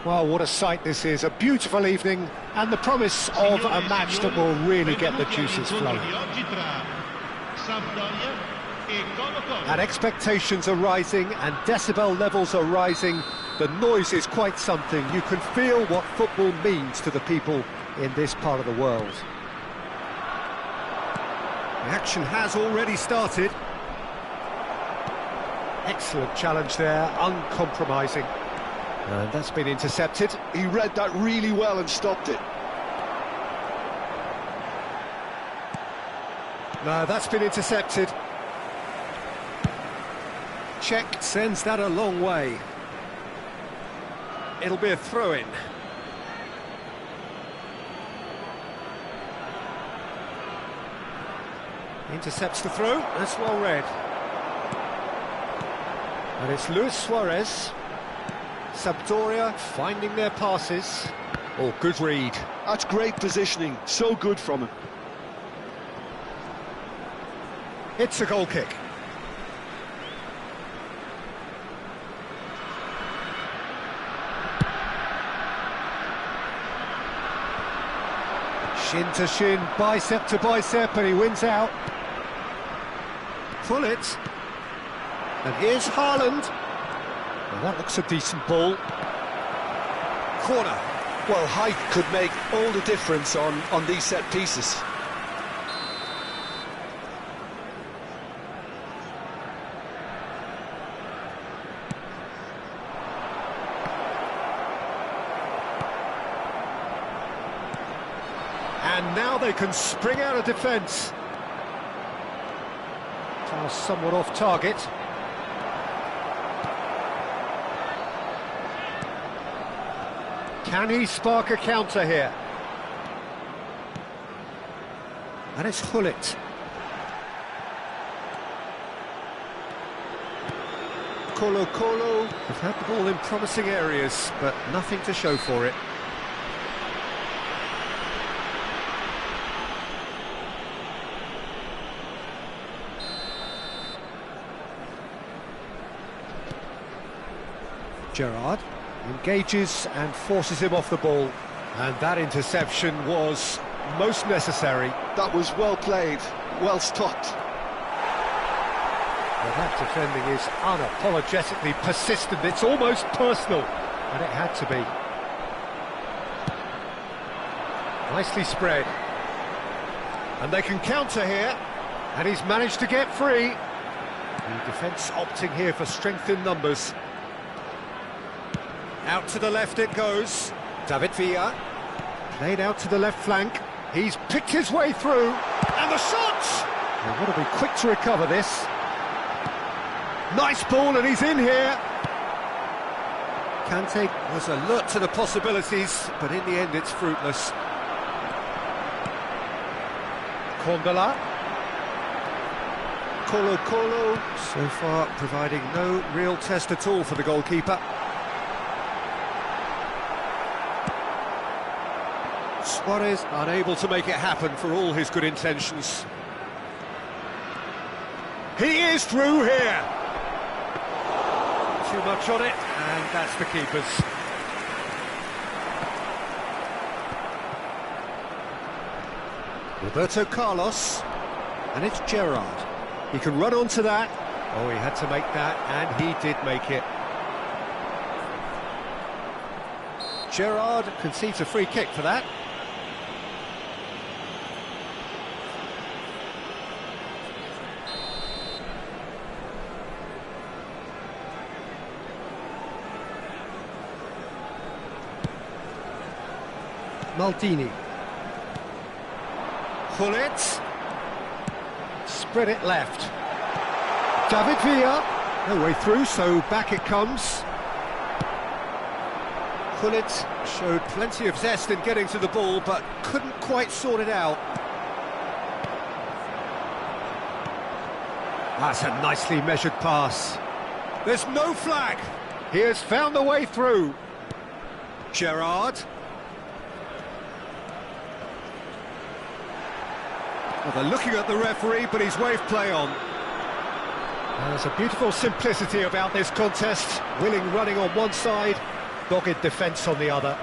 Well, what a sight this is, a beautiful evening and the promise of a match that will really get the juices flowing. And expectations are rising and decibel levels are rising. The noise is quite something. You can feel what football means to the people in this part of the world. The action has already started. Excellent challenge there, uncompromising. And that's been intercepted. He read that really well and stopped it. No, that's been intercepted. Check sends that a long way. It'll be a throw-in. Intercepts the throw, that's well read. And it's Luis Suarez. Sampdoria finding their passes. Oh, good read. That's great positioning, so good from him. It's a goal kick. Shin to shin, bicep to bicep, and he wins out. Pull it. And here's Haaland. Well, that looks a decent ball. Corner. Well, height could make all the difference on these set pieces. And now they can spring out of defence. Pass somewhat off target. Can he spark a counter here? And it's Gullit. Colo have had the ball in promising areas, but nothing to show for it. Gerrard engages and forces him off the ball, and that interception was most necessary. That was well played, well stopped. Well, that defending is unapologetically persistent, it's almost personal, and it had to be. Nicely spread. And they can counter here, and he's managed to get free. The defence opting here for strength in numbers. Out to the left it goes. David Villa. Played out to the left flank. He's picked his way through. And the shot! They've got to be quick to recover this. Nice ball, and he's in here. Kante was alert to the possibilities, but in the end it's fruitless. Kondola. Colo, so far providing no real test at all for the goalkeeper. Suarez unable to make it happen for all his good intentions. He is through here. Too much on it, and that's the keeper's. Roberto Carlos, and it's Gerrard. He can run onto that. Oh, he had to make that, and he did make it. Gerrard concedes a free kick for that. Maldini. Gullit. Spread it left. David Villa. No way through, so back it comes. Gullit showed plenty of zest in getting to the ball, but couldn't quite sort it out. That's a nicely measured pass. There's no flag. He has found the way through. Gerrard. Well, they're looking at the referee, but he's waved play on. There's a beautiful simplicity about this contest. Willing running on one side, dogged defence on the other.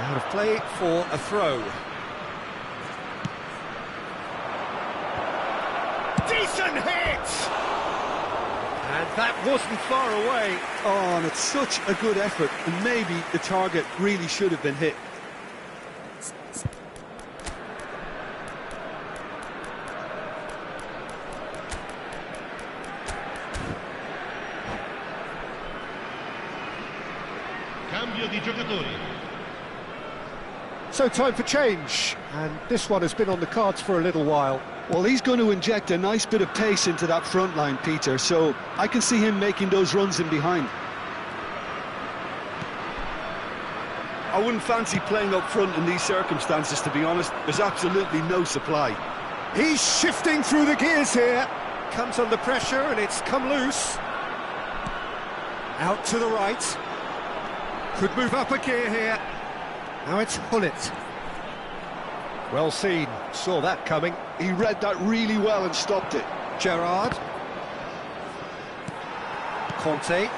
Out of play for a throw. Decent hit! And that wasn't far away. Oh, and it's such a good effort, and maybe the target really should have been hit. Cambio di giocatori. So time for change, and this one has been on the cards for a little while. Well, he's going to inject a nice bit of pace into that front line, Peter, so I can see him making those runs in behind. I wouldn't fancy playing up front in these circumstances, to be honest. There's absolutely no supply. He's shifting through the gears here. Comes under pressure and it's come loose. Out to the right. Could move up a gear here. Now it's Hullet. Well seen, saw that coming. He read that really well and stopped it. Gerrard. Conte.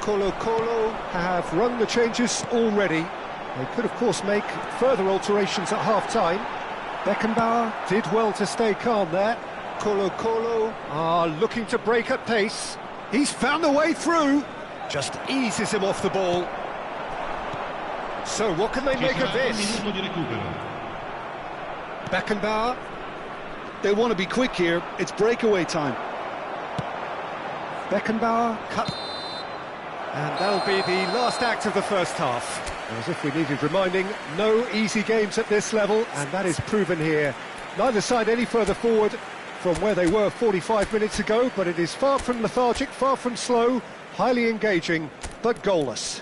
Colo have run the changes already. They could, of course, make further alterations at half-time. Beckenbauer did well to stay calm there. Colo are looking to break at pace. He's found a way through. Just eases him off the ball. So what can they make of this? Beckenbauer. They want to be quick here. It's breakaway time. Beckenbauer cut. And that'll be the last act of the first half. As if we needed reminding, no easy games at this level, and that is proven here. Neither side any further forward from where they were 45 minutes ago, but it is far from lethargic, far from slow, highly engaging, but goalless.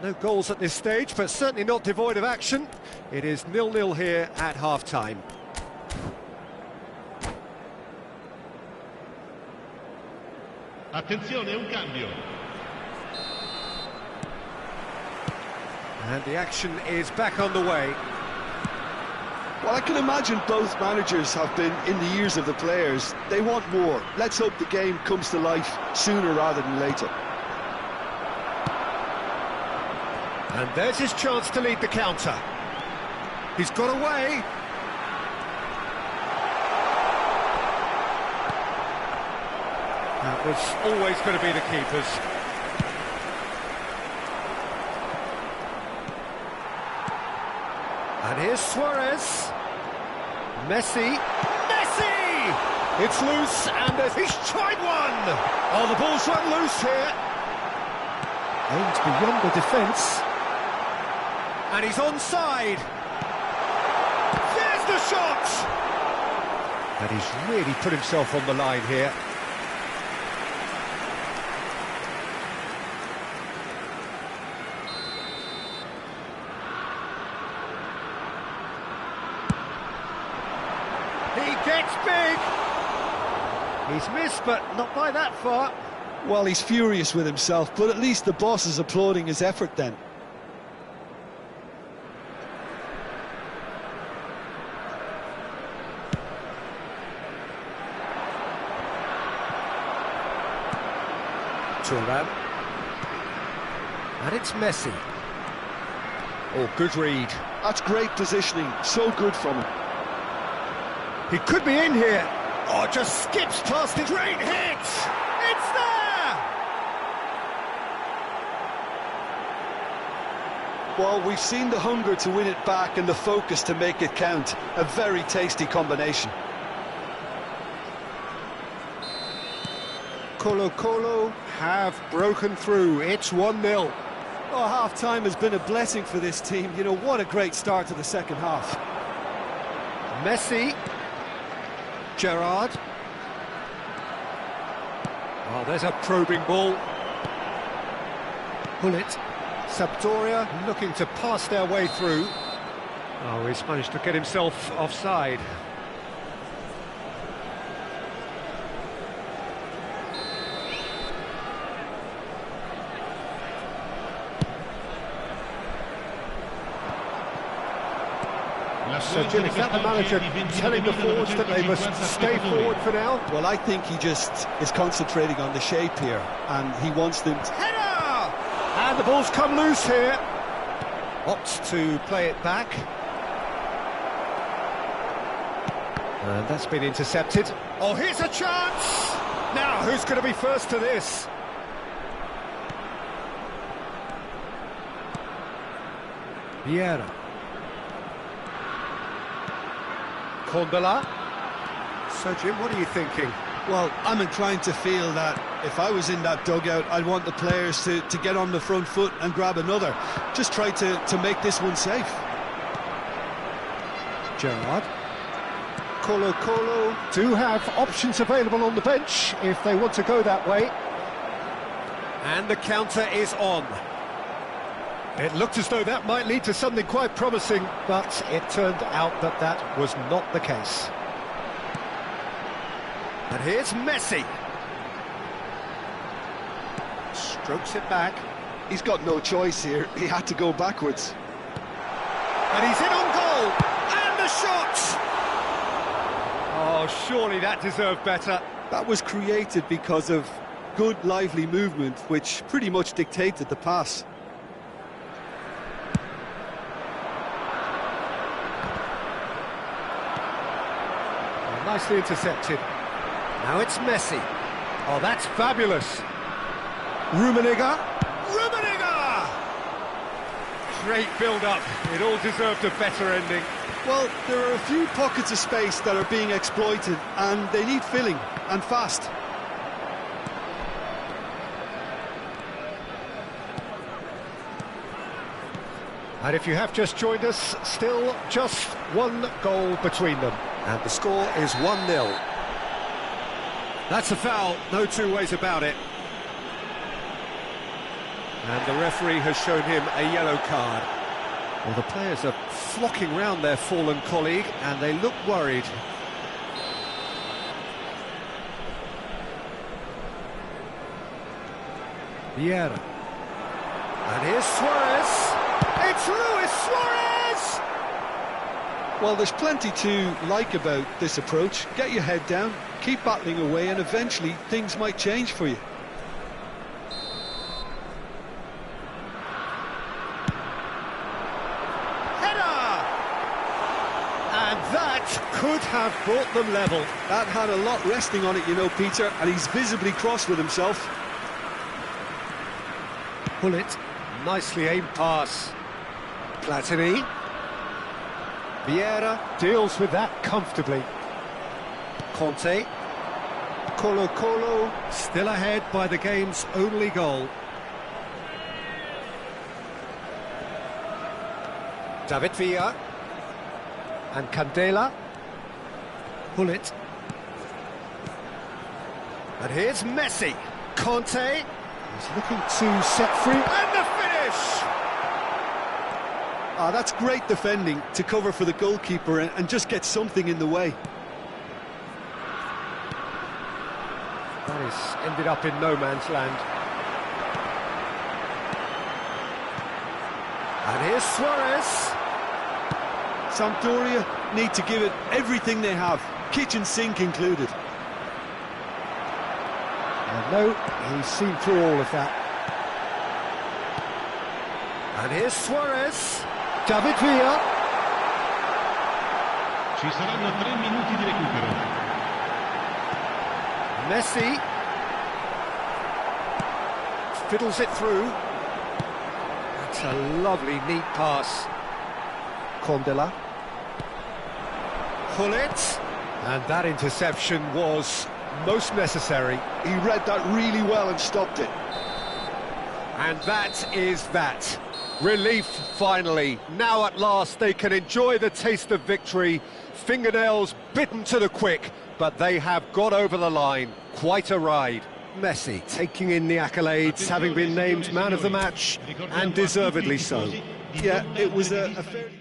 No goals at this stage, but certainly not devoid of action. It is 0-0 here at half-time. Attenzione, un cambio. And the action is back on the way. Well, I can imagine both managers have been in the ears of the players. They want more. Let's hope the game comes to life sooner rather than later. And there's his chance to lead the counter. He's got away. That was always going to be the keepers. And here's Suarez. Messi. It's loose, and he's tried one! Oh, the ball's run loose here. Aimed beyond the defence. And he's onside. There's the shot! And he's really put himself on the line here. He gets big! He's missed, but not by that far. Well, he's furious with himself, but at least the boss is applauding his effort then. Thuram. And it's Messi. Oh, good read. That's great positioning, so good from him. He could be in here. Oh, just skips past it. Great hit! It's there! Well, we've seen the hunger to win it back and the focus to make it count. A very tasty combination. Colo have broken through. It's 1-0. Oh, half-time has been a blessing for this team. You know, what a great start to the second half. Messi. Gerrard. Oh, there's a probing ball. Hullet. Sampdoria looking to pass their way through. Oh, he's managed to get himself offside. So Jim, is that the manager telling the forwards that they must stay forward for now? Well, I think he just is concentrating on the shape here, and he wants them to... Header! And the ball's come loose here. Opts to play it back. And that's been intercepted. Oh, here's a chance! Now, who's going to be first to this? Vieira. Condela. So, Jim, what are you thinking? Well, I'm inclined to feel that if I was in that dugout, I'd want the players to get on the front foot and grab another. Just try to make this one safe. Gerrard. Colo do have options available on the bench if they want to go that way. And the counter is on. It looked as though that might lead to something quite promising, but it turned out that that was not the case. And here's Messi. Strokes it back. He's got no choice here. He had to go backwards. And he's in on goal. And the shot! Oh, surely that deserved better. That was created because of good, lively movement, which pretty much dictated the pass. Nicely intercepted. Now it's Messi. Oh, that's fabulous. Rummenigge. Rummenigge! Great build-up. It all deserved a better ending. Well, there are a few pockets of space that are being exploited, and they need filling, and fast. And if you have just joined us, still just one goal between them. And the score is 1-0. That's a foul, no two ways about it. And the referee has shown him a yellow card. Well, the players are flocking round their fallen colleague, and they look worried. Vieira. And here's Suarez. It's Luis Suarez! Well, there's plenty to like about this approach. Get your head down, keep battling away, and eventually things might change for you. That could have brought them level. That had a lot resting on it, you know, Peter, and he's visibly cross with himself. Pull it. Nicely aimed pass. Platini. Vieira deals with that comfortably. Conte. Colo still ahead by the game's only goal. David Villa. And Candela. Pull it. And here's Messi. Conte. He's looking to set free. And the finish! Ah, that's great defending to cover for the goalkeeper and just get something in the way. That has ended up in no man's land. And here's Suarez. Sampdoria need to give it everything they have, kitchen sink included. And no, he's seen through all of that. And here's Suarez. David Villa. Ci saranno 3 minuti di recupero. Messi. Fiddles it through. That's a lovely, neat pass. Condela. Pull it. And that interception was most necessary. He read that really well and stopped it. And that is that. Relief, finally. Now at last they can enjoy the taste of victory. Fingernails bitten to the quick, but they have got over the line. Quite a ride. Messi taking in the accolades, having been named man of the match, and deservedly so. Yeah, it was a fairly...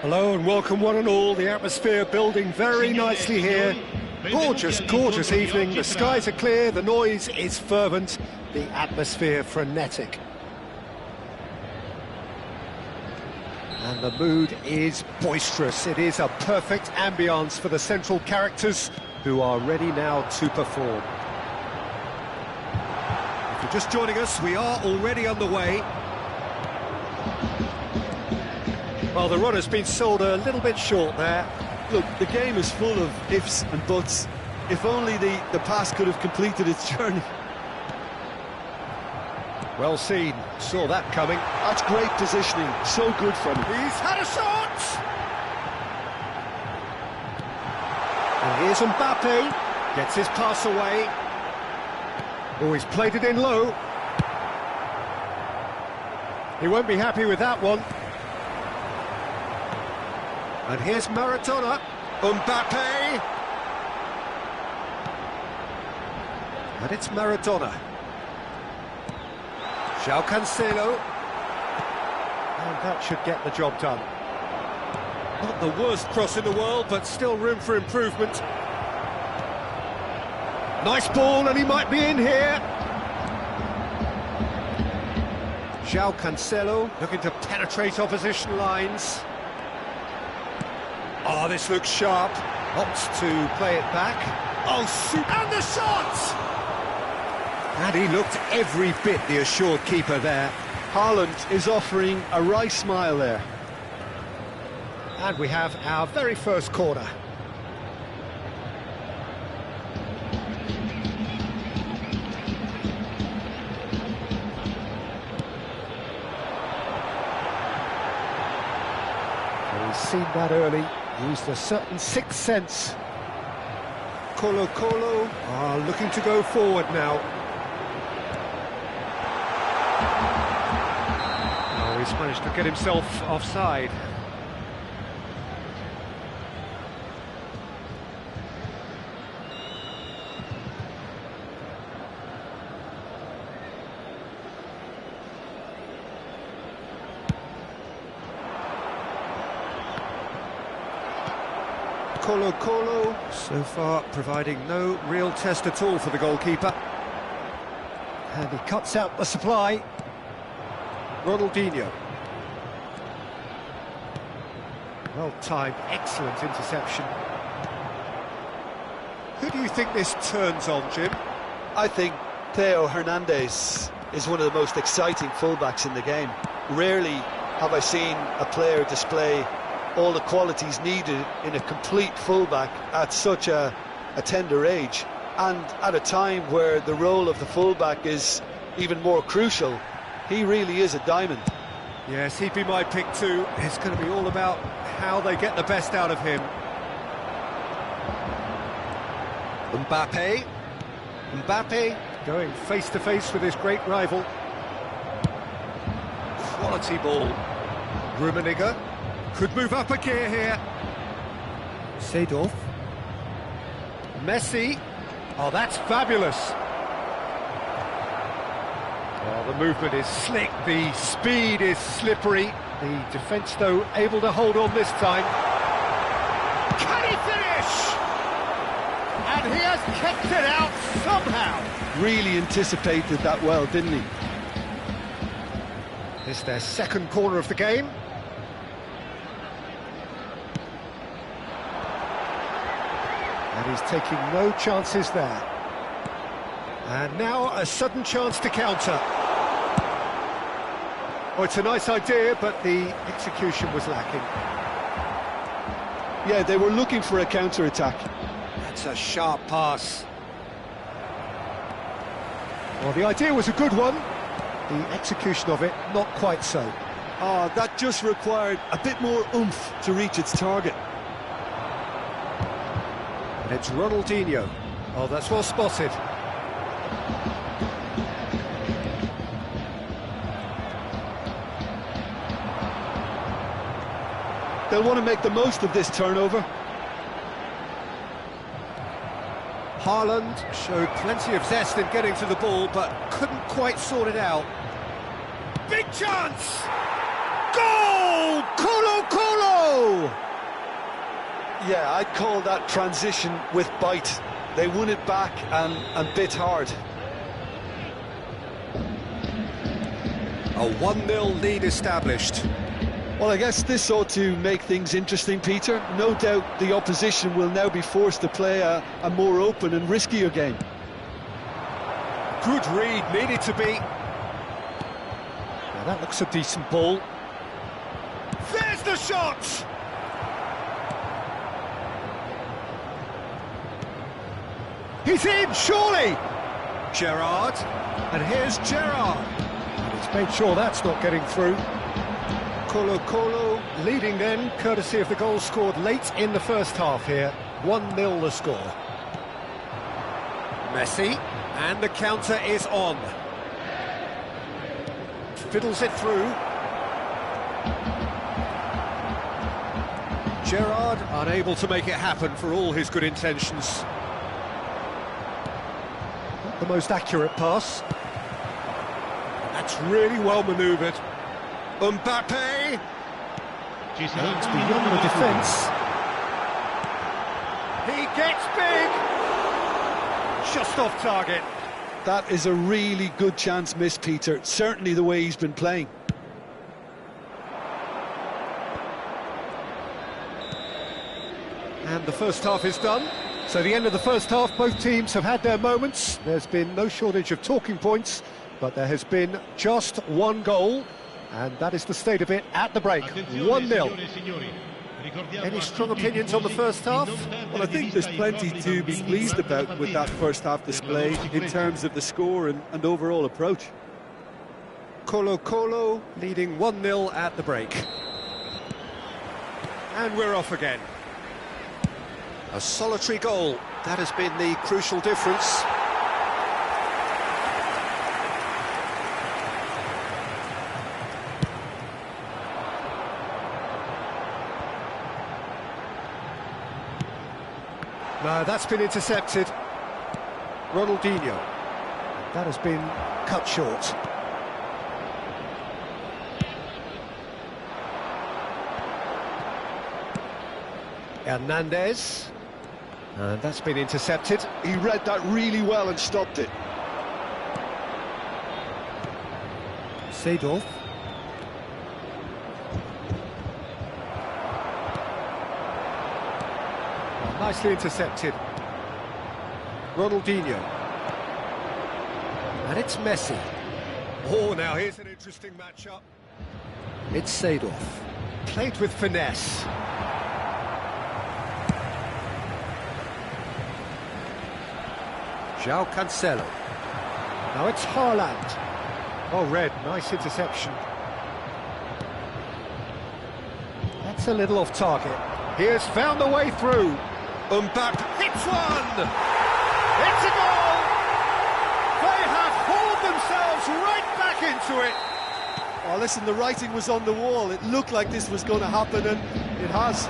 Hello and welcome one and all. The atmosphere building very nicely here. Gorgeous, gorgeous evening. The skies are clear, the noise is fervent, the atmosphere frenetic. And the mood is boisterous. It is a perfect ambience for the central characters who are ready now to perform. If you're just joining us, we are already underway. Well, the run has been sold a little bit short there. Look, the game is full of ifs and buts. If only the pass could have completed its journey. Well seen, saw that coming. That's great positioning, so good from him. He's had a shot! And here's Mbappe, gets his pass away. Oh, he's played it in low. He won't be happy with that one. And here's Maradona, Mbappe. And it's Maradona. João Cancelo. And that should get the job done. Not the worst cross in the world, but still room for improvement. Nice ball, and he might be in here. João Cancelo looking to penetrate opposition lines. Oh, this looks sharp. Opts to play it back. Oh, shoot! And the shot! And he looked every bit the assured keeper there. Haaland is offering a wry smile there. And we have our very first corner. So he's seen that early. Used a certain sixth sense. Colo are looking to go forward now. Oh, he's managed to get himself offside. Colo, so far providing no real test at all for the goalkeeper. And he cuts out the supply. Ronaldinho. Well-timed, excellent interception. Who do you think this turns on, Jim? I think Theo Hernandez is one of the most exciting fullbacks in the game. Rarely have I seen a player display all the qualities needed in a complete fullback at such a tender age, and at a time where the role of the fullback is even more crucial. He really is a diamond. Yes, he'd be my pick too. It's going to be all about how they get the best out of him. Mbappe going face to face with his great rival. Quality ball. Rummenigge could move up a gear here. Seedorf. Messi. Oh, that's fabulous. Oh, the movement is slick, the speed is slippery. The defence, though, able to hold on this time. Can he finish? And he has kept it out somehow. Really anticipated that well, didn't he? It's their second corner of the game. And he's taking no chances there. And now a sudden chance to counter. Oh, it's a nice idea, but the execution was lacking. Yeah, they were looking for a counter-attack. That's a sharp pass. Well, the idea was a good one. The execution of it, not quite so. Oh, that just required a bit more oomph to reach its target. And it's Ronaldinho. Oh, that's well spotted. They'll want to make the most of this turnover. Haaland showed plenty of zest in getting to the ball, but couldn't quite sort it out. Big chance! Goal! Colo! Yeah, I'd call that transition with bite. They won it back and bit hard. A 1-0 lead established. Well, I guess this ought to make things interesting, Peter. No doubt the opposition will now be forced to play a more open and riskier game. Good read, needed to be. Now that looks a decent ball. There's the shot! He's in, surely! Gerrard, and here's Gerrard. And he's made sure that's not getting through. Colo leading then, courtesy of the goal scored late in the first half here. 1-0 the score. Messi, and the counter is on. Fiddles it through. Gerrard unable to make it happen for all his good intentions. Not the most accurate pass. That's really well manoeuvred. Mbappe! Ci sarà It's un beyond minuto the di defence. He gets big! Just off target. That is a really good chance missed, Peter. Certainly the way he's been playing. And the first half is done. So the end of the first half, both teams have had their moments. There's been no shortage of talking points, but there has been just one goal, and that is the state of it at the break. 1-0. Any strong opinions on the first half? Well, I think there's plenty to be pleased about with that first half display in terms of the score and overall approach. Colo leading 1-0 at the break. And we're off again. A solitary goal, that has been the crucial difference. No, that's been intercepted. Ronaldinho. That has been cut short. Hernandez. And that's been intercepted. He read that really well and stopped it. Seedorf. Nicely intercepted. Ronaldinho. And it's Messi. Oh, now here's an interesting matchup. It's Seedorf. Played with finesse. João Cancelo. Now it's Haaland. Oh, Red, nice interception. That's a little off target. He has found the way through. Mbappe hits one! It's a goal! They have hauled themselves right back into it. Oh, listen, the writing was on the wall. It looked like this was going to happen, and it has.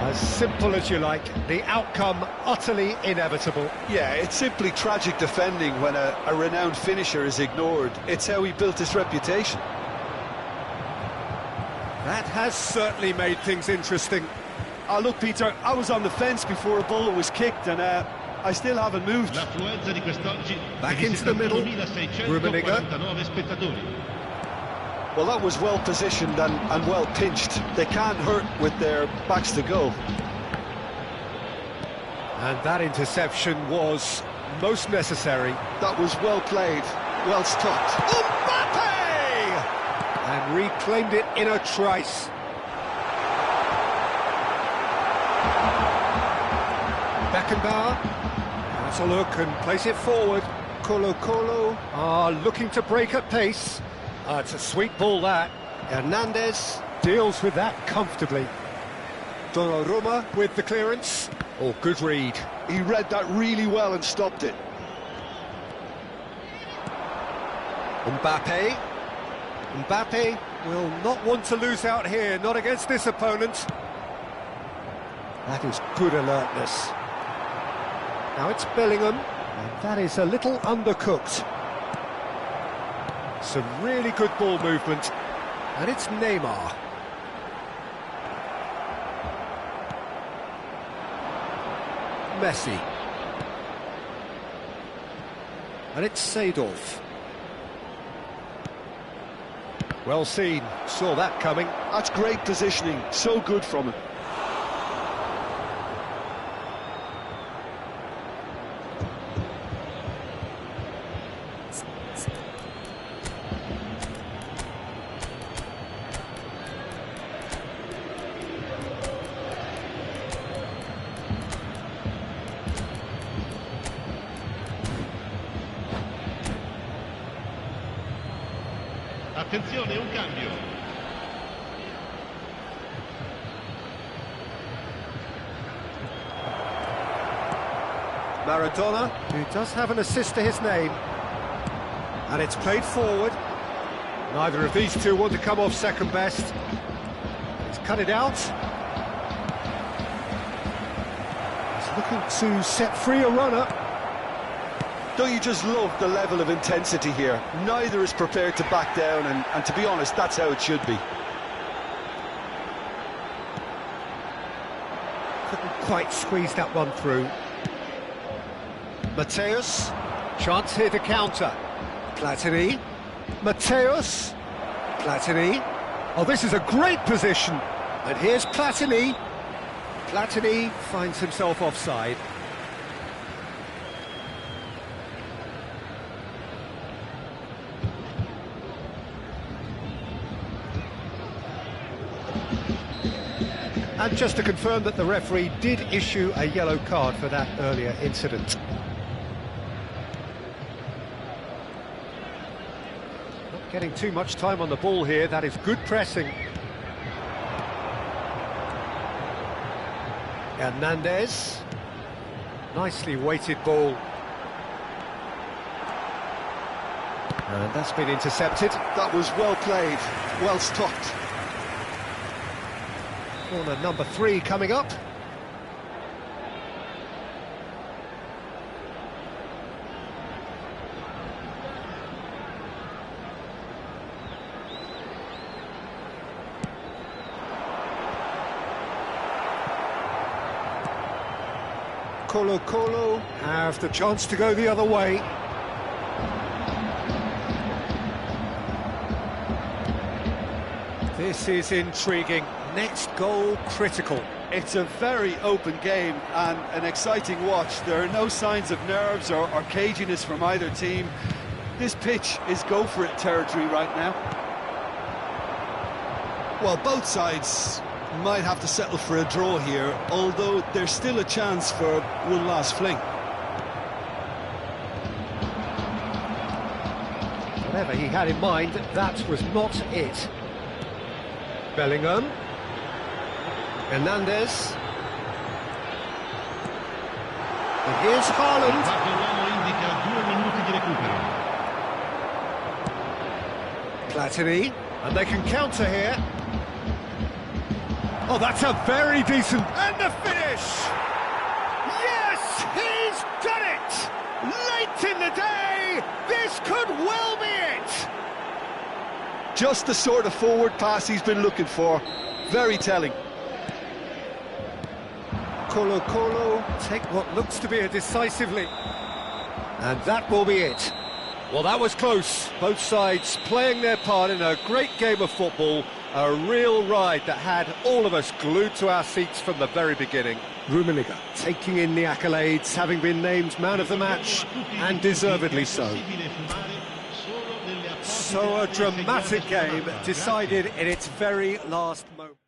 As simple as you like, the outcome utterly inevitable. Yeah, it's simply tragic defending when a renowned finisher is ignored. It's how he built his reputation. That has certainly made things interesting. Look, Peter, I was on the fence before a ball was kicked, and I still haven't moved. Back into the middle, Rummenigge. Spettatori. Well, that was well positioned and well pinched. They can't hurt with their backs to goal. And that interception was most necessary. That was well played, well stopped. Mbappe! claimed it in a trice. Beckenbauer has a look and plays it forward. Colo are looking to break at pace. It's a sweet ball, that. Hernandez deals with that comfortably. Donnarumma with the clearance. Oh, good read. He read that really well and stopped it. Mbappe will not want to lose out here, not against this opponent. That is good alertness. Now it's Bellingham, and that is a little undercooked. Some really good ball movement, and it's Neymar. Messi. And it's Seedorf. Well seen, saw that coming. That's great positioning, so good from him. Attenzione, un cambio. Maradona, who does have an assist to his name. And it's played forward. Neither of these two want to come off second best. He's cut it out. He's looking to set free a runner. Don't you just love the level of intensity here? Neither is prepared to back down, and to be honest, that's how it should be. Couldn't quite squeeze that one through. Mateus, chance here to counter. Platini, Mateus, Platini. Oh, this is a great position. And here's Platini. Platini finds himself offside. And just to confirm that the referee did issue a yellow card for that earlier incident. Not getting too much time on the ball here, that is good pressing. Hernandez. Nicely weighted ball. And that's been intercepted. That was well played, well stopped. Corner number 3 coming up. Colo have the chance to go the other way. This is intriguing. Next goal critical. It's a very open game and an exciting watch. There are no signs of nerves or caginess from either team. This pitch is go-for-it territory right now. Well, both sides might have to settle for a draw here, although there's still a chance for one last fling. Whatever he had in mind, that was not it. Bellingham. Hernandez. And here's Haaland. Platini. And they can counter here. Oh, that's a very decent... And the finish! Yes, he's done it! Late in the day, this could well be it! Just the sort of forward pass he's been looking for. Very telling. Colo take what looks to be a decisive lead. And that will be it. Well, that was close. Both sides playing their part in a great game of football. A real ride that had all of us glued to our seats from the very beginning. Rummenigge taking in the accolades, having been named man of the match, and deservedly so. So a dramatic game decided in its very last moment.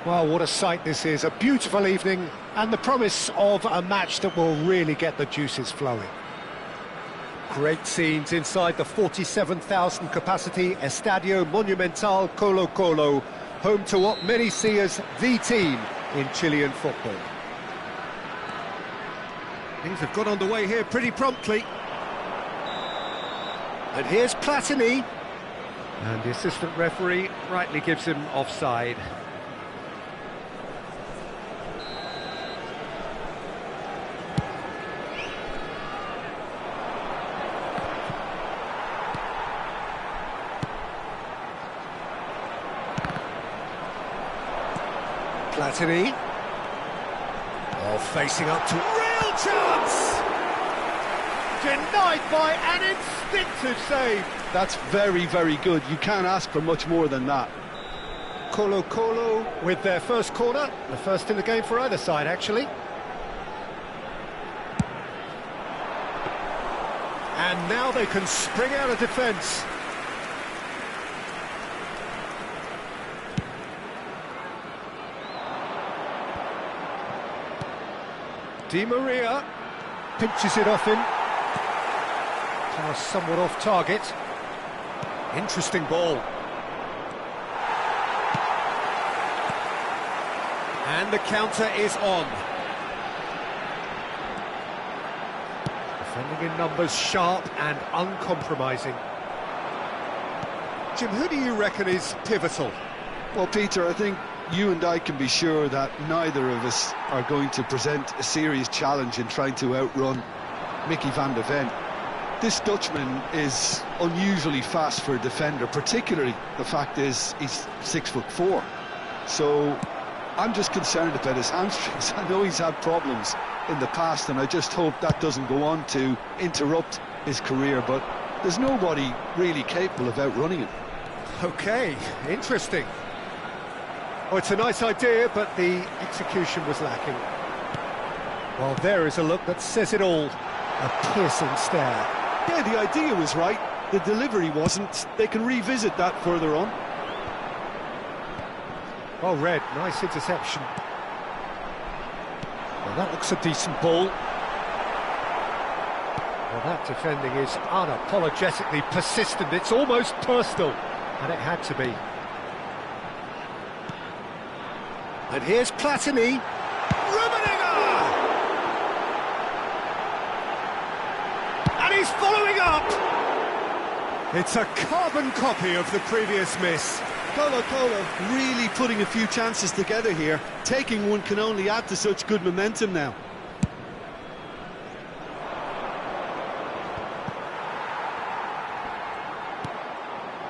Well, what a sight this is, a beautiful evening and the promise of a match that will really get the juices flowing. Great scenes inside the 47,000 capacity Estadio Monumental Colo-Colo, home to what many see as the team in Chilean football. Things have got underway here pretty promptly. And here's Platini. And the assistant referee rightly gives him offside. Platini. Oh, facing up to real chance! Denied by an instinctive save. That's very, very good. You can't ask for much more than that. Colo-Colo with their first corner, the first in the game for either side, actually. And now they can spring out of defence. Di Maria pinches it off him. Pass somewhat off target. Interesting ball. And the counter is on. Defending in numbers, sharp and uncompromising. Jim, who do you reckon is pivotal? Well, Peter, I think you and I can be sure that neither of us are going to present a serious challenge in trying to outrun Mickey van de Ven. This Dutchman is unusually fast for a defender, particularly the fact is he's 6'4". So I'm just concerned about his hamstrings. I know he's had problems in the past, and I just hope that doesn't go on to interrupt his career, but there's nobody really capable of outrunning him. Okay, interesting. Oh, it's a nice idea, but the execution was lacking. Well, there is a look that says it all. A piercing stare. Yeah, the idea was right. The delivery wasn't. They can revisit that further on. Oh, Red, nice interception. Well, that looks a decent ball. Well, that defending is unapologetically persistent. It's almost personal, and it had to be. And here's Platini. Rummenigge! And he's following up! It's a carbon copy of the previous miss. Colo really putting a few chances together here. Taking one can only add to such good momentum now.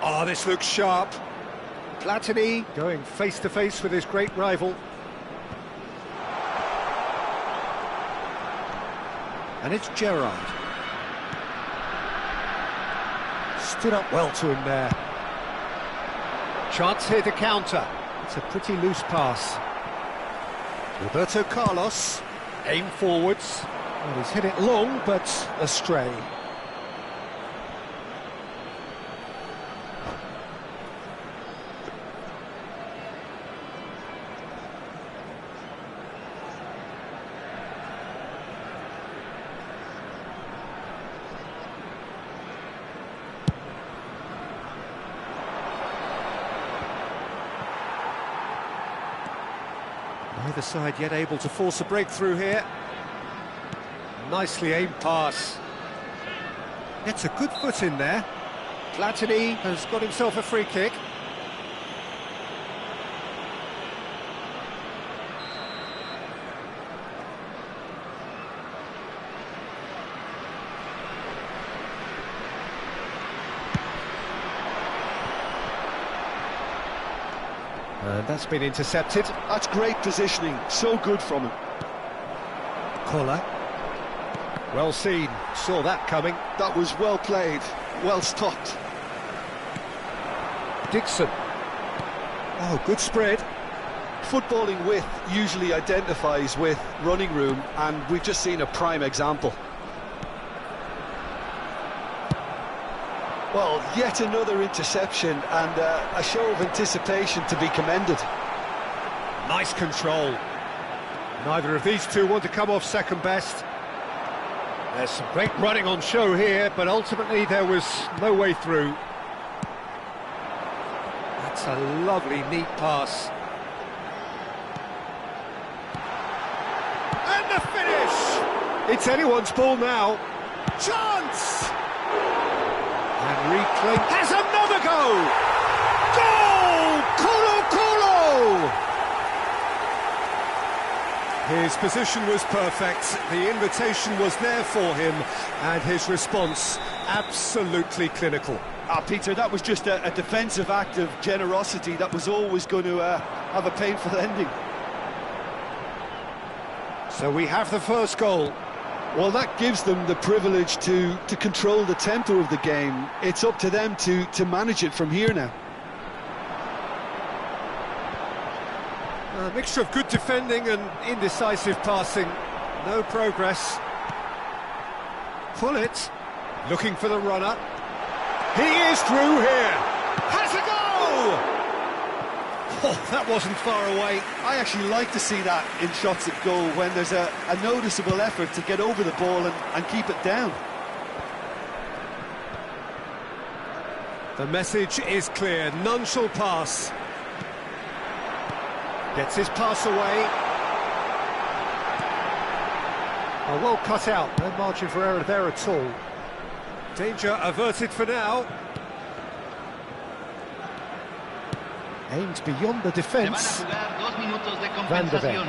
Oh, this looks sharp. Platini going face-to-face with his great rival. And it's Gerrard. Stood up well to him there. Chance here to counter. It's a pretty loose pass. Roberto Carlos, aim forwards. Well, he's hit it long, but astray. Neither side yet able to force a breakthrough here. Nicely aimed pass. Gets a good foot in there. Platini has got himself a free kick. And that's been intercepted. That's great positioning, so good from him. Koller. Well seen, saw that coming. That was well played, well stopped. Dixon. Oh, good spread. Footballing width usually identifies with running room, and we've just seen a prime example. Well, yet another interception and a show of anticipation to be commended. Nice control. Neither of these two want to come off second best. There's some great running on show here, but ultimately there was no way through. That's a lovely, neat pass. And the finish! It's anyone's ball now. Chance! And reclaim has another go! Goal! Colo! His position was perfect, the invitation was there for him, and his response absolutely clinical. Peter, that was just a defensive act of generosity that was always going to have a painful ending. So we have the first goal. Well, that gives them the privilege to control the tempo of the game. It's up to them to manage it from here now. A mixture of good defending and indecisive passing. No progress. Pullet, looking for the runner. He is through here. Has a go! Oh, that wasn't far away. I actually like to see that in shots at goal when there's a noticeable effort to get over the ball and keep it down. The message is clear, none shall pass. Gets his pass away. Oh, well cut out, no margin for error there at all. Danger averted for now. Aimed beyond the defence. Van der Beek.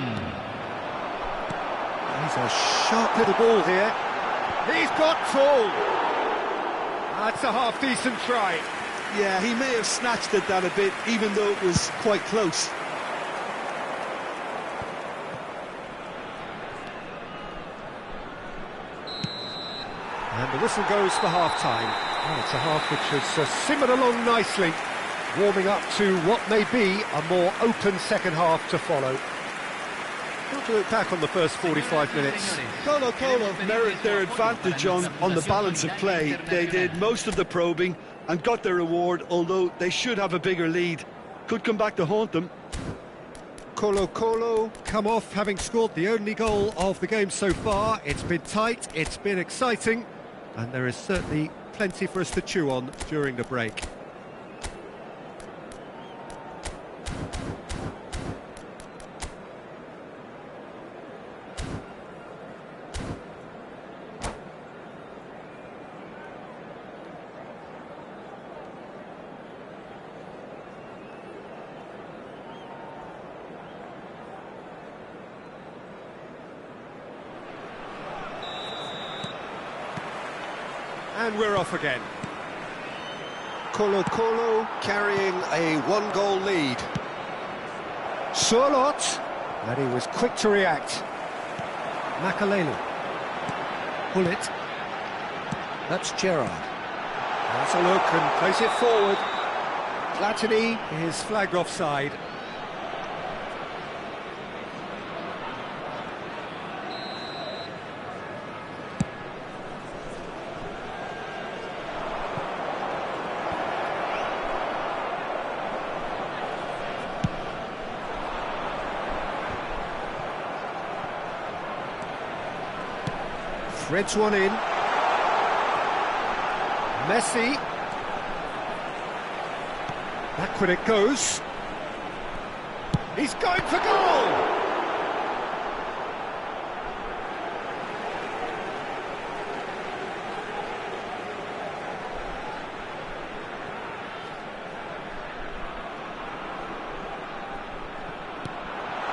He's a sharp little ball here. He's got full. That's a half-decent try. Yeah, he may have snatched at that a bit, even though it was quite close. And the whistle goes for half-time. Oh, it's a half which has simmered along nicely. warming up to what may be a more open second half to follow. Not to look back on the first 45 minutes. Colo merit their advantage on the balance of play. They did most of the probing and got their reward, although they should have a bigger lead. Could come back to haunt them. Colo come off having scored the only goal of the game so far. It's been tight, it's been exciting, and there is certainly plenty for us to chew on during the break. And we're off again. Colo carrying a one-goal lead. Surlot, and he was quick to react. Makalelu. Hullet. That's Gerrard. That's a look and plays it forward. Platini is flagged offside. Threads one in. Messi. Backward it goes. He's going for goal!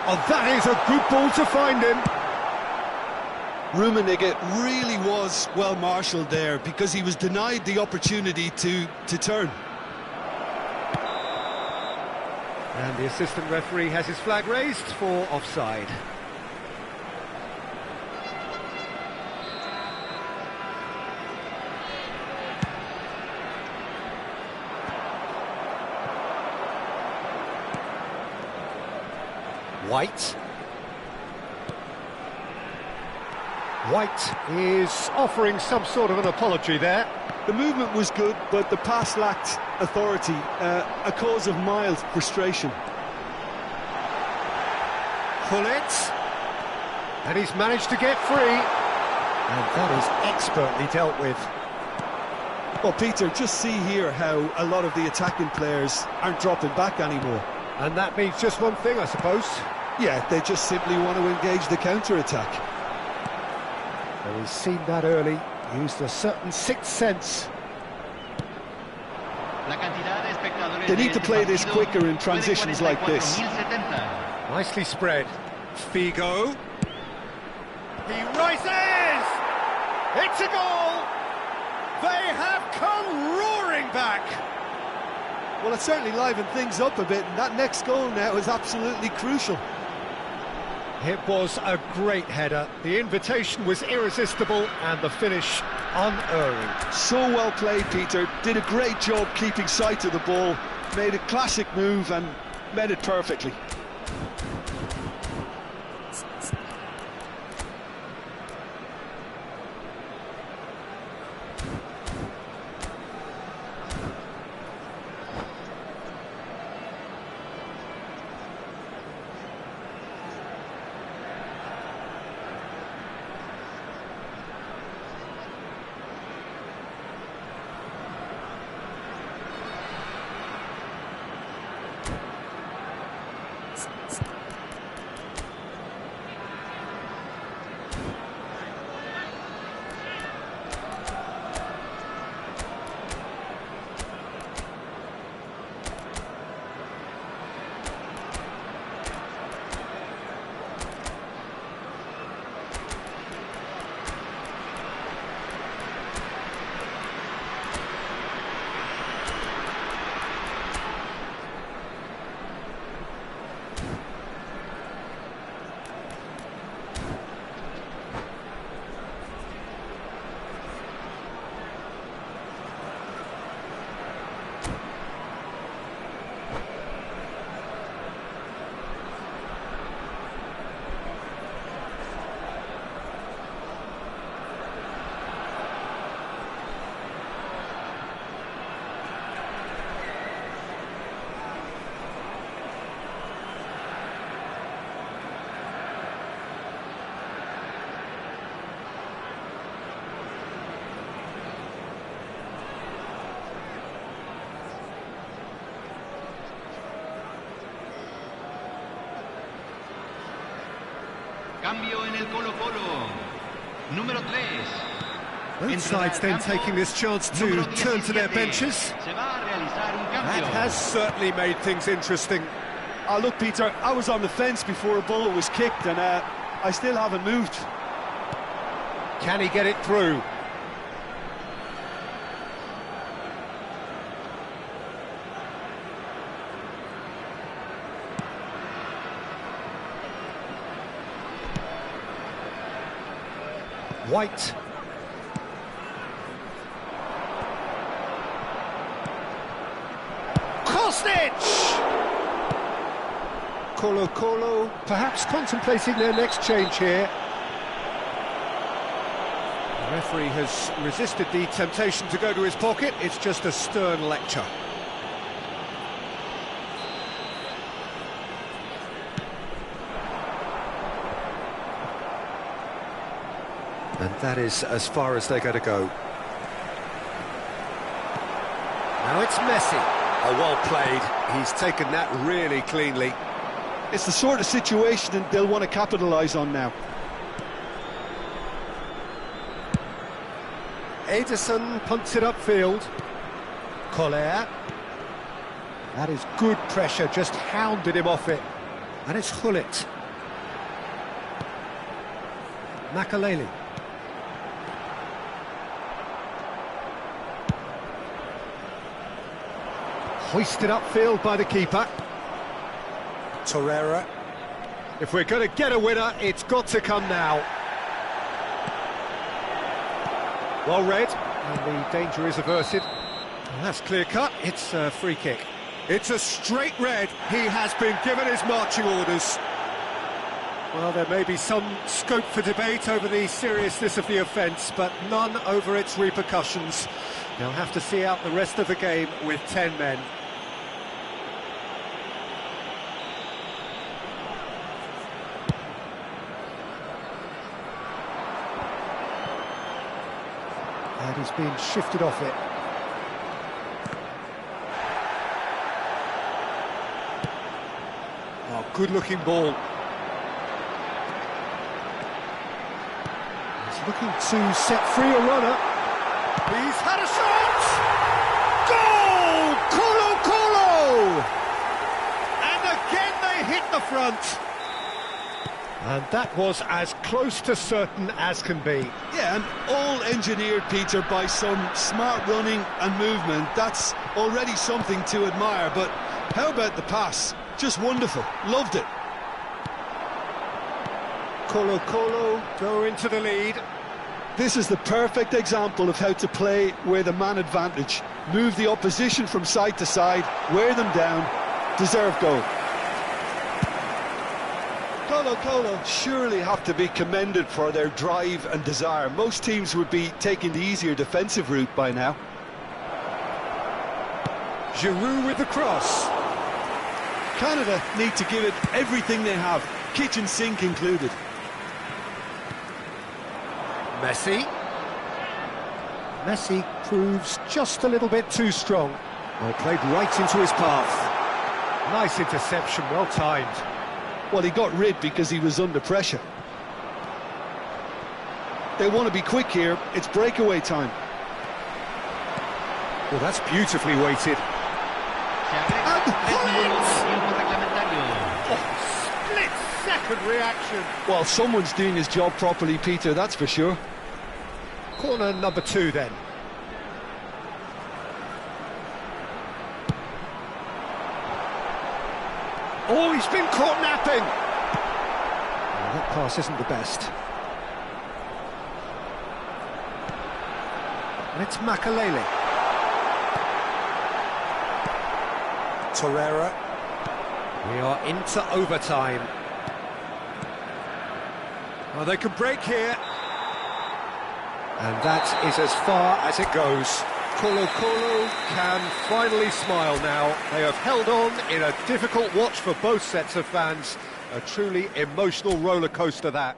Oh, that is a good ball to find him. Rummenigge really was well marshalled there because he was denied the opportunity to turn. And the assistant referee has his flag raised for offside. White is offering some sort of an apology there. The movement was good, but the pass lacked authority, a cause of mild frustration. Hullet, and he's managed to get free, and that is expertly dealt with. Well, Peter, just see here how a lot of the attacking players aren't dropping back anymore. And that means just one thing, I suppose. Yeah, they just simply want to engage the counter-attack. Well, he's seen that early, used a certain sixth sense. They need to play this quicker in transitions like this. Nicely spread. Figo. He rises! It's a goal! They have come roaring back! Well, it certainly livened things up a bit, and that next goal now is absolutely crucial. It was a great header. The invitation was irresistible and the finish unerring. So well played, Peter. Did a great job keeping sight of the ball. Made a classic move and met it perfectly. Cambio en el Colo-Colo. Número 3. Both sides then taking this chance to turn to their benches. Se va a realizar un cambio. That has certainly made things interesting. Oh, look, Peter, I was on the fence before a ball was kicked, and I still haven't moved. Can he get it through? White. Kostic! Colo-Colo perhaps contemplating their next change here. The referee has resisted the temptation to go to his pocket. It's just a stern lecture. And that is as far as they're going to go. Now it's Messi. Oh, well played. He's taken that really cleanly. It's the sort of situation that they'll want to capitalise on now. Ederson punts it upfield. Collier. That is good pressure, just hounded him off it. And it's Hullet. Makaleli. Hoisted upfield by the keeper. Torreira. If we're going to get a winner, it's got to come now. Well read, and the danger is averted. Well, that's clear cut, it's a free kick. It's a straight red, he has been given his marching orders. Well, there may be some scope for debate over the seriousness of the offence, but none over its repercussions. They'll have to see out the rest of the game with 10 men. And he's been shifted off it. Oh, good-looking ball. He's looking to set free a runner. He's had a shot! Goal! Colo-Colo! And again they hit the front. And that was as close to certain as can be. Yeah, and all engineered, Peter, by some smart running and movement. That's already something to admire, but how about the pass? Just wonderful. Loved it. Colo-Colo go into the lead. This is the perfect example of how to play with a man advantage. Move the opposition from side to side, wear them down, deserve goal. Colo-Colo surely have to be commended for their drive and desire. Most teams would be taking the easier defensive route by now. Giroud with the cross. Canada need to give it everything they have, kitchen sink included. Messi. Messi proves just a little bit too strong. Well, played right into his path. Nice interception, well timed. Well, he got rid because he was under pressure. They want to be quick here. It's breakaway time. Well, that's beautifully weighted. Split-second reaction. Well, someone's doing his job properly, Peter, that's for sure. Corner number 2 then. Oh, he's been caught napping. Well, that pass isn't the best. And it's Makaleli. Torreira. We are into overtime. Well, they could break here. And that is as far as it goes. Colo-Colo can finally smile now. They have held on in a difficult watch for both sets of fans. A truly emotional roller coaster that.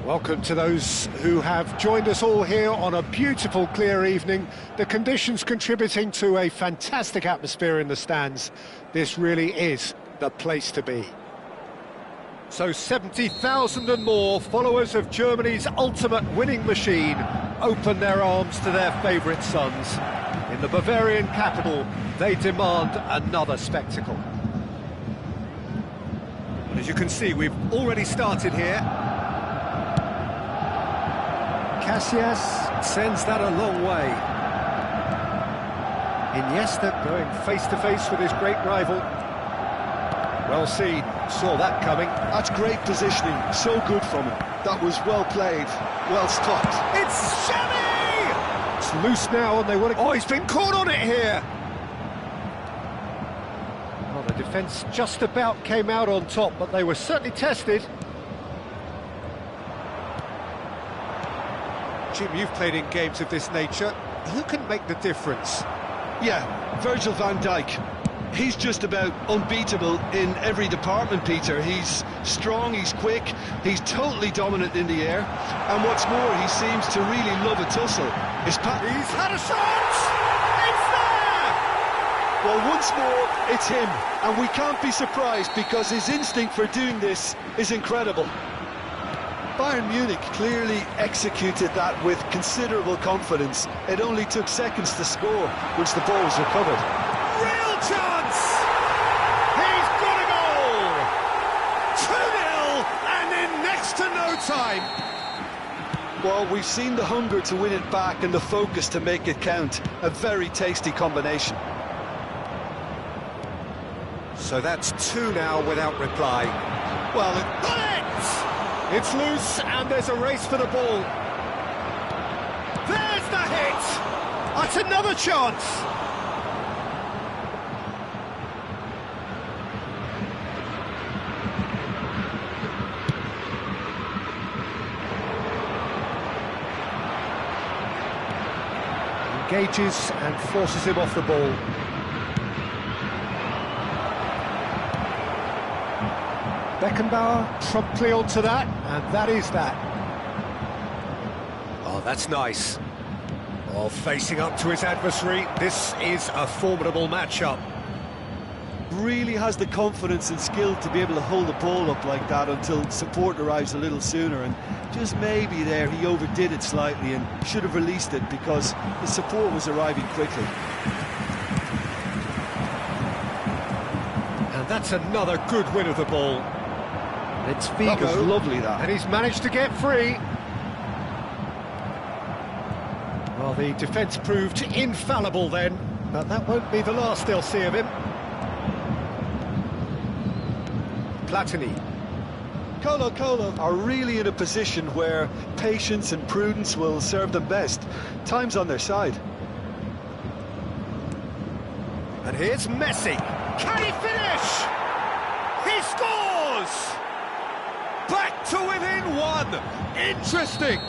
Welcome to those who have joined us all here on a beautiful, clear evening. The conditions contributing to a fantastic atmosphere in the stands. This really is the place to be. So 70,000 and more followers of Germany's ultimate winning machine open their arms to their favourite sons. In the Bavarian capital, they demand another spectacle. And as you can see, we've already started here. Casillas sends that a long way. Iniesta going face-to-face with his great rival. Well seen, saw that coming. That's great positioning, so good from him. That was well played, well stopped. It's Xavi! It's loose now and they want to... Oh, he's been caught on it here! Well, the defence just about came out on top, but they were certainly tested. Jim, you've played in games of this nature. Who can make the difference? Yeah, Virgil van Dijk. He's just about unbeatable in every department, Peter. He's strong, he's quick, he's totally dominant in the air. And what's more, he seems to really love a tussle. He's had a shot! It's there! Well, once more, it's him. And we can't be surprised because his instinct for doing this is incredible. Bayern Munich clearly executed that with considerable confidence. It only took seconds to score once the ball was recovered. Real chance! He's got a goal! 2-0 and in next to no time. Well, we've seen the hunger to win it back and the focus to make it count. A very tasty combination. So that's 2 now without reply. Well, it's loose and there's a race for the ball. There's the hit! That's another chance! Engages and forces him off the ball. Beckenbauer promptly onto that, and that is that. Oh, that's nice. Oh, facing up to his adversary, this is a formidable matchup. Really has the confidence and skill to be able to hold the ball up like that until support arrives a little sooner, and just maybe there he overdid it slightly and should have released it because the support was arriving quickly. And that's another good win of the ball. It's Vigo. That was lovely, that. And he's managed to get free. Well, the defence proved infallible then, but that won't be the last they'll see of him. Platini. Colo are really in a position where patience and prudence will serve them best. Time's on their side. And here's Messi. Can he finish? He scores! Back to within 1. Interesting.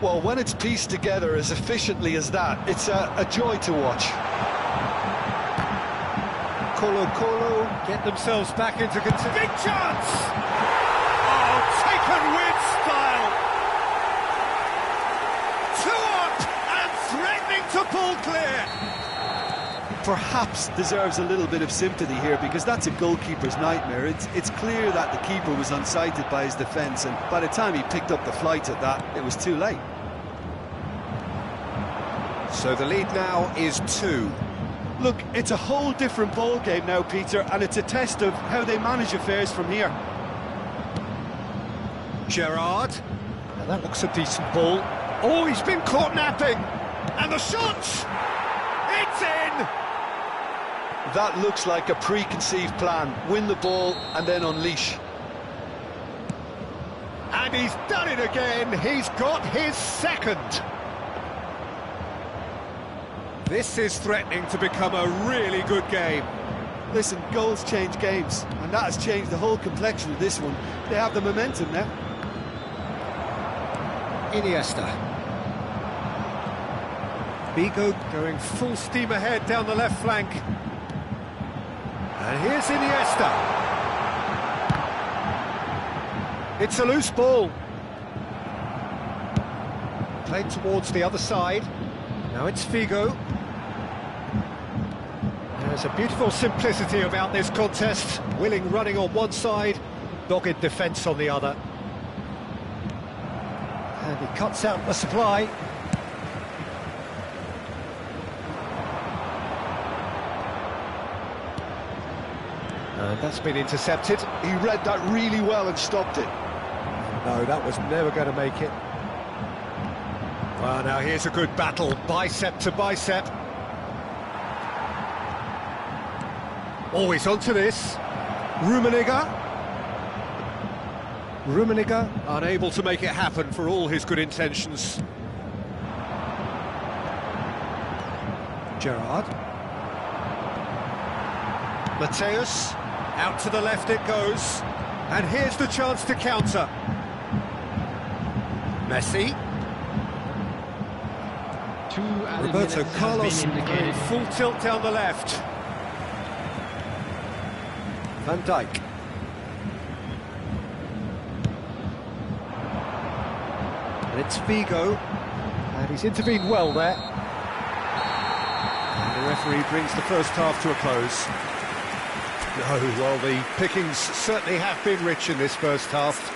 Well, when it's pieced together as efficiently as that, it's a joy to watch. Colo get themselves back into control. Big chance! Oh, taken with style. 2 up and threatening to pull clear. Perhaps deserves a little bit of sympathy here because that's a goalkeeper's nightmare. It's clear that the keeper was unsighted by his defence, and by the time he picked up the flight at that, it was too late. So the lead now is 2. Look, it's a whole different ball game now, Peter, and it's a test of how they manage affairs from here. Gerrard. Now that looks a decent ball. Oh, he's been caught napping. And the shot! It's in! That looks like a preconceived plan. Win the ball and then unleash. And he's done it again. He's got his second. This is threatening to become a really good game. Listen, goals change games, and that has changed the whole complexion of this one. They have the momentum now. Iniesta. Figo going full steam ahead down the left flank. And here's Iniesta. It's a loose ball. Played towards the other side. Now it's Figo. There's a beautiful simplicity about this contest. Willing running on one side, dogged defence on the other. And he cuts out the supply. And that's been intercepted. He read that really well and stopped it. No, that was never going to make it. Well, now here's a good battle, bicep to bicep. Oh, he's onto this. Rummenigge, unable to make it happen for all his good intentions. Gerrard. Mateus, out to the left it goes. And here's the chance to counter. Messi. Roberto Carlos in full tilt down the left. Van Dijk. And it's Figo. And he's intervened well there. And the referee brings the first half to a close. No, well, the pickings certainly have been rich in this first half.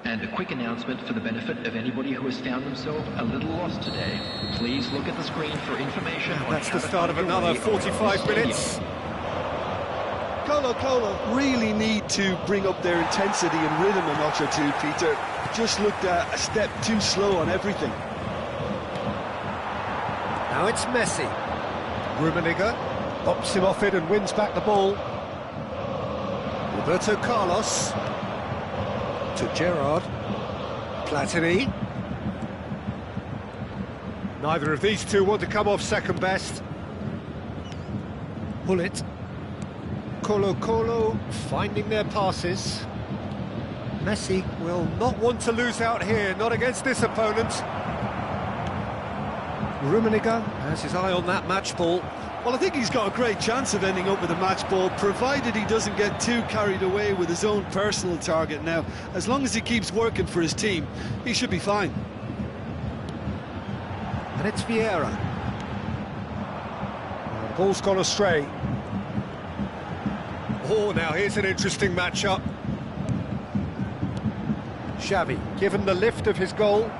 And a quick announcement for the benefit of anybody who has found themselves a little lost today. Please look at the screen for information on That's how the to start of find your another way 45 minutes. Colo really need to bring up their intensity and rhythm a notch or two, Peter. Just looked a step too slow on everything. Now it's Messi. Rummenigge pops him off it and wins back the ball. Roberto Carlos to Gerrard. Platini. Neither of these two want to come off second best. Bullet. Colo finding their passes. Messi will not want to lose out here, not against this opponent. Rummenigge has his eye on that match ball. Well, I think he's got a great chance of ending up with a match ball, provided he doesn't get too carried away with his own personal target now. As long as he keeps working for his team, he should be fine. And it's Vieira. Well, the ball's gone astray. Oh, now here's an interesting matchup. Xavi, given the lift of his goal,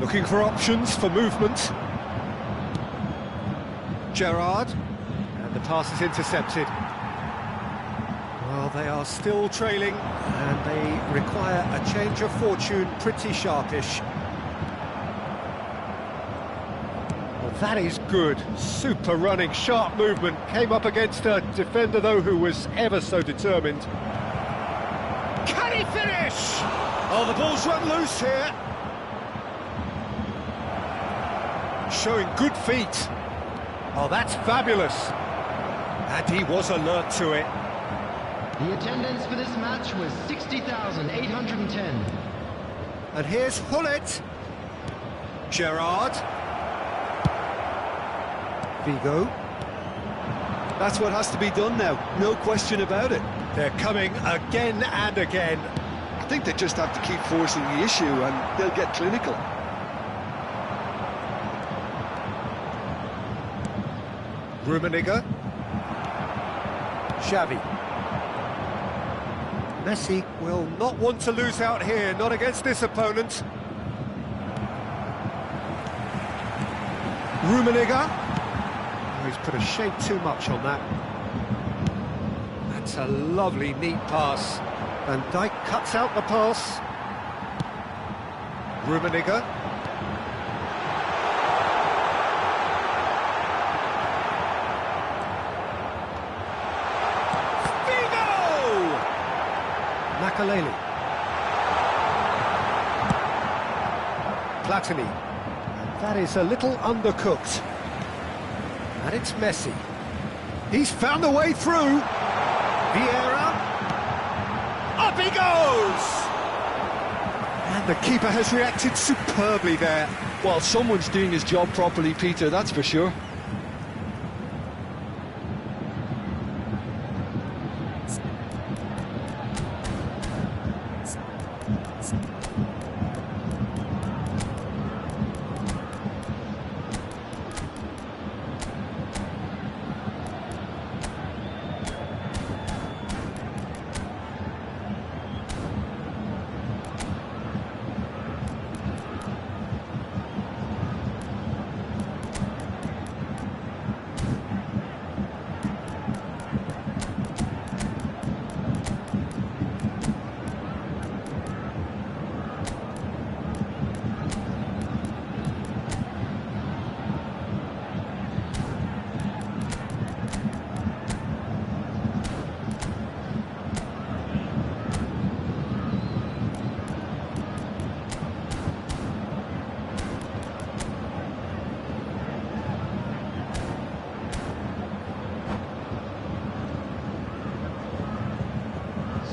looking for options for movement. Gerrard, and the pass is intercepted. Well, they are still trailing, and they require a change of fortune pretty sharpish. Well, that is good. Super running, sharp movement. Came up against a defender, though, who was ever so determined. Can he finish? Oh, the ball's run loose here. Showing good feet. Oh, that's fabulous. And he was alert to it. The attendance for this match was 60,810. And here's Hullet. Gerrard. Figo. That's what has to be done now, no question about it. They're coming again and again. I think they just have to keep forcing the issue and they'll get clinical. Rummenigge. Xavi. Messi will not want to lose out here, not against this opponent. Rummenigge. Oh, he's put a shade too much on that. That's a lovely, neat pass. Van Dijk cuts out the pass. Rummenigge. Makaleli. Platini. And that is a little undercooked. And it's Messi. He's found a way through. Vieira. Up he goes! And the keeper has reacted superbly there. Well, someone's doing his job properly, Peter, that's for sure.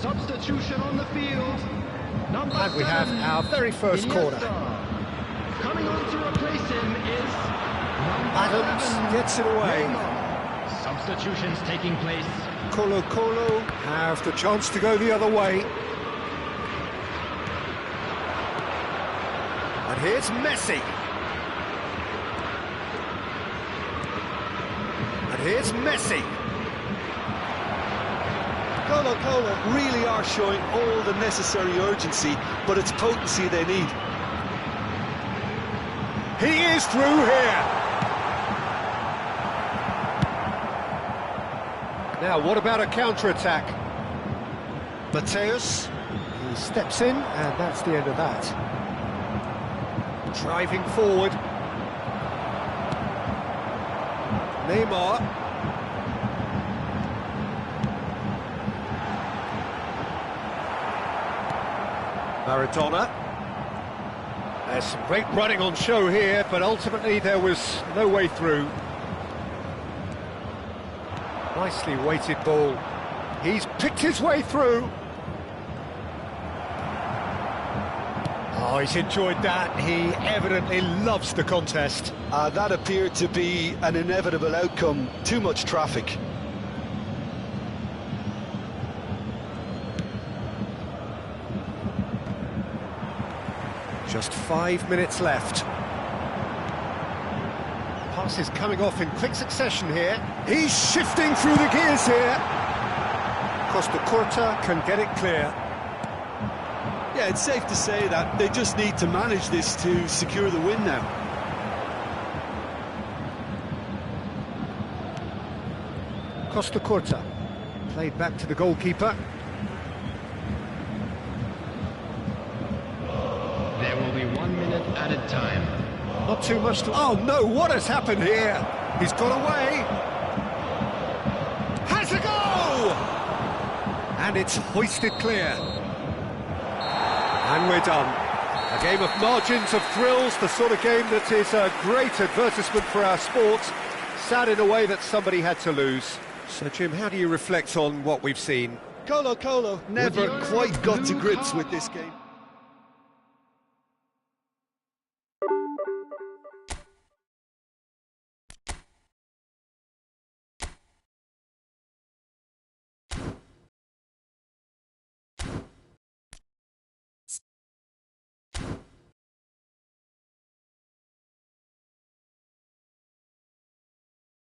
Substitution on the field. Number And we have 7, our very first corner. Coming on to replace him is number Adams 11, gets it away. Neymar. Substitutions taking place. Colo have the chance to go the other way. And here's Messi. And here's Messi. Colo really are showing all the necessary urgency, but it's potency they need. He is through here. Now, what about a counter-attack? Mateus, he steps in, and that's the end of that. Driving forward. Neymar. Maradona. There's some great running on show here, but ultimately there was no way through. Nicely weighted ball. He's picked his way through. Oh, he's enjoyed that. He evidently loves the contest. That appeared to be an inevitable outcome. Too much traffic. Just 5 minutes left. Pass is coming off in quick succession here. He's shifting through the gears here. Costa Curta can get it clear. Yeah, it's safe to say that they just need to manage this to secure the win now. Costa Curta played back to the goalkeeper. There will be 1 minute added time. Not too much to... Oh no, what has happened here? He's got away. Has a go! And it's hoisted clear. And we're done. A game of margins, of thrills, the sort of game that is a great advertisement for our sport. Sad in a way that somebody had to lose. So Jim, how do you reflect on what we've seen? Colo never quite got to grips with this game.